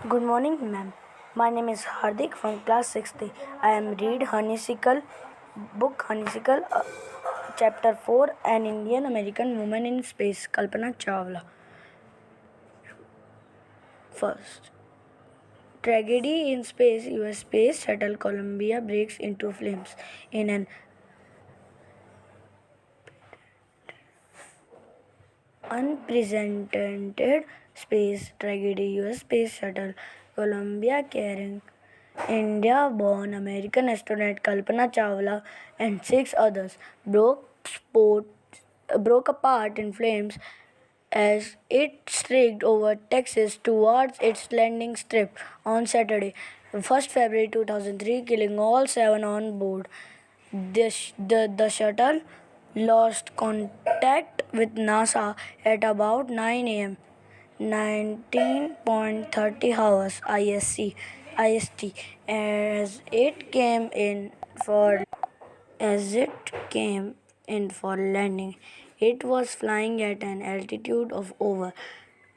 Good morning, ma'am. My name is Hardik from class 6th. I am read Honeysickle, book Honeysickle, chapter 4, An Indian American Woman in Space, Kalpana Chawla. First, tragedy in space. US space shuttle Columbia breaks into flames in an unprecedented space tragedy. US space shuttle Columbia carrying India-born American astronaut Kalpana Chawla and six others broke apart in flames as it streaked over Texas towards its landing strip on Saturday, 1st February 2003, killing all seven on board. The shuttle lost contact with NASA at about 9 a.m. 19.30 hours IST for as it came in for landing. It was flying at an altitude of over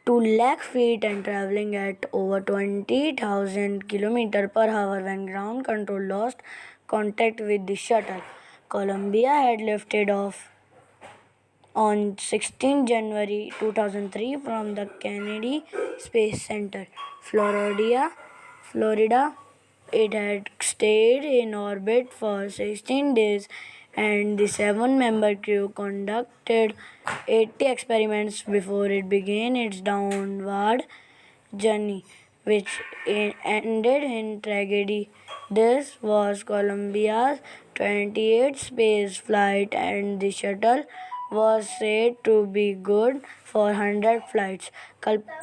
2 lakh feet and traveling at over 20,000 km per hour when ground control lost contact with the shuttle. Columbia had lifted off on 16 January 2003 from the Kennedy Space Center, Florida. It had stayed in orbit for 16 days and the seven-member crew conducted 80 experiments before it began its downward journey, which ended in tragedy. This was Columbia's 28th space flight, and the shuttle was said to be good for 100 flights.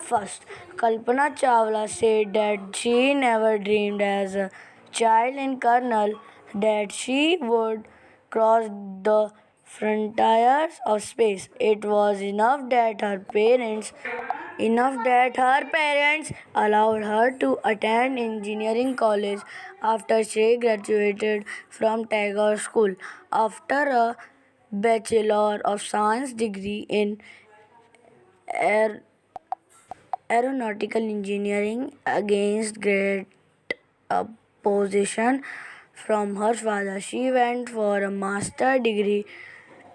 First, Kalpana Chawla said that she never dreamed as a child in Colonel that she would cross the frontiers of space. It was enough that her parents allowed her to attend engineering college after she graduated from Tagore School. After a Bachelor of Science degree in aer- aeronautical engineering against great opposition from her father, she went for a master's degree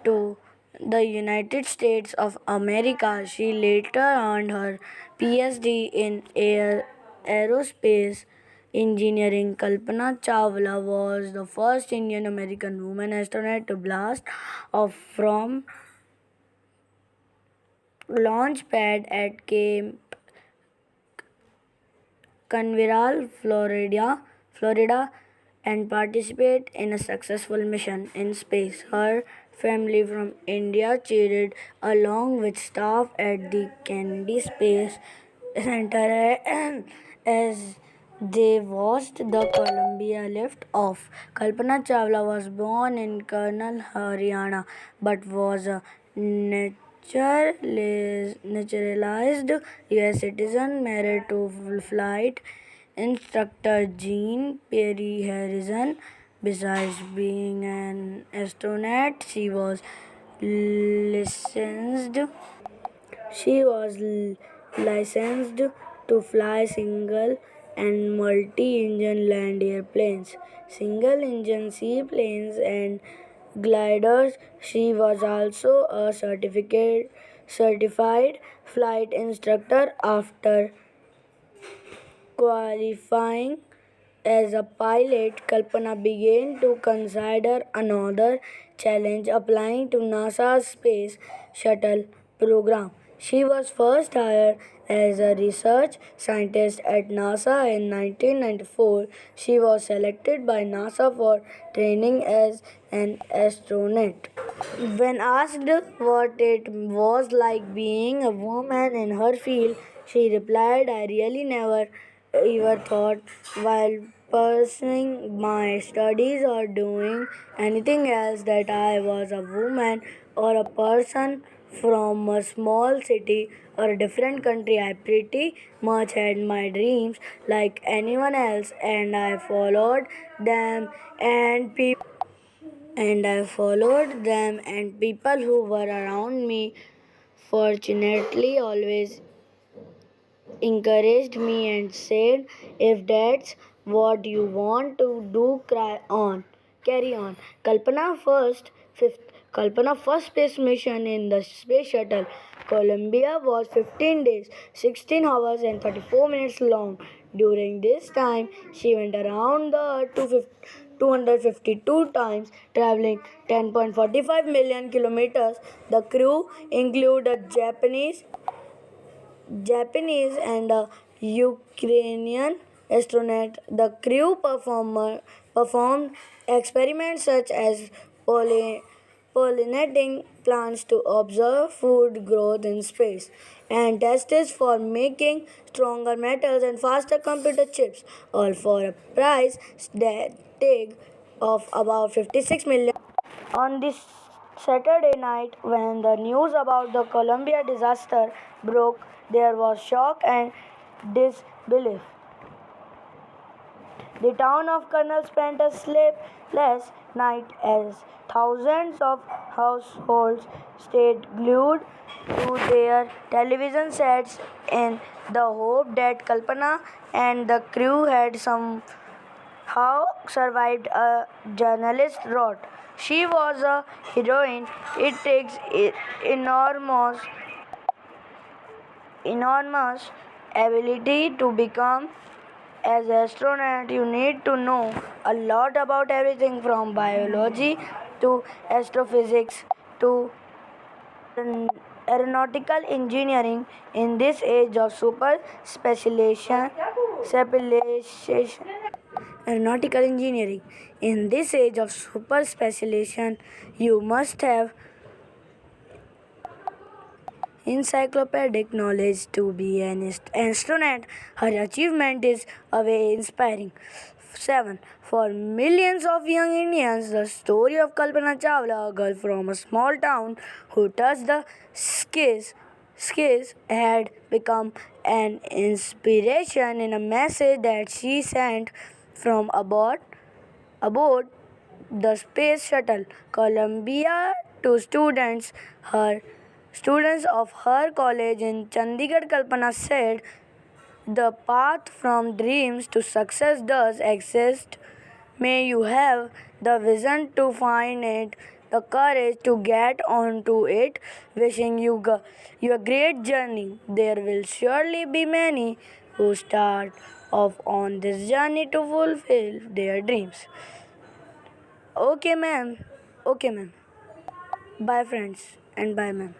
to the United States of America. She later earned her PhD in aerospace engineering. Kalpana Chawla was the first Indian American woman astronaut to blast off from launch pad at Cape Canaveral, Florida, and participate in a successful mission in space. Her family from India cheered along with staff at the Kennedy Space Center as they watched the Columbia lift off. Kalpana Chawla was born in Karnal, Haryana, but was a naturalized US citizen, married to flight instructor Jean Perry Harrison. Besides being an astronaut, licensed she was licensed to fly single and multi-engine land airplanes, single-engine seaplanes, and gliders. She was also a certified flight instructor after qualifying as a pilot. Kalpana began to consider another challenge, applying to NASA's Space Shuttle program. She was first hired as a research scientist at NASA in 1994. She was selected by NASA for training as an astronaut. When asked what it was like being a woman in her field, she replied, "I really never ever thought while pursuing my studies or doing anything else that I was a woman or a person from a small city or a different country. I pretty much had my dreams like anyone else, and I followed them and people who were around me fortunately always encouraged me and said, if that's what you want to do, carry on. Kalpana first space mission in the space shuttle Columbia was 15 days, 16 hours and 34 minutes long. During this time, she went around the Earth 252 times, traveling 10.45 million kilometers. The crew included Japanese and a Ukrainian astronaut. The crew performed experiments such as pollinating plants to observe food growth in space and tests for making stronger metals and faster computer chips, all for a price tag of about 56 million. On this Saturday night, when the news about the Columbia disaster broke, there was shock and disbelief. The town of Colonel spent a sleepless night as thousands of households stayed glued to their television sets in the hope that Kalpana and the crew had somehow survived. A journalist wrote, "She was a heroine. It takes enormous ability to become as an astronaut. You need to know a lot about everything from biology to astrophysics to aeronautical engineering in this age of specialization. Aeronautical engineering. In this age of super specialization, you must have encyclopedic knowledge to be an astronaut. Her achievement is away inspiring. 7. For millions of young Indians, the story of Kalpana Chawla, a girl from a small town who touched the skies, had become an inspiration in a message that she sent from aboard the space shuttle Columbia to students of her college in Chandigarh. Kalpana said, the path from dreams to success does exist. May you have the vision to find it, the courage to get onto it. Wishing you a great journey. There will surely be many who start off on this journey to fulfill their dreams. Okay, ma'am. Okay, ma'am. Bye, friends, and bye, ma'am.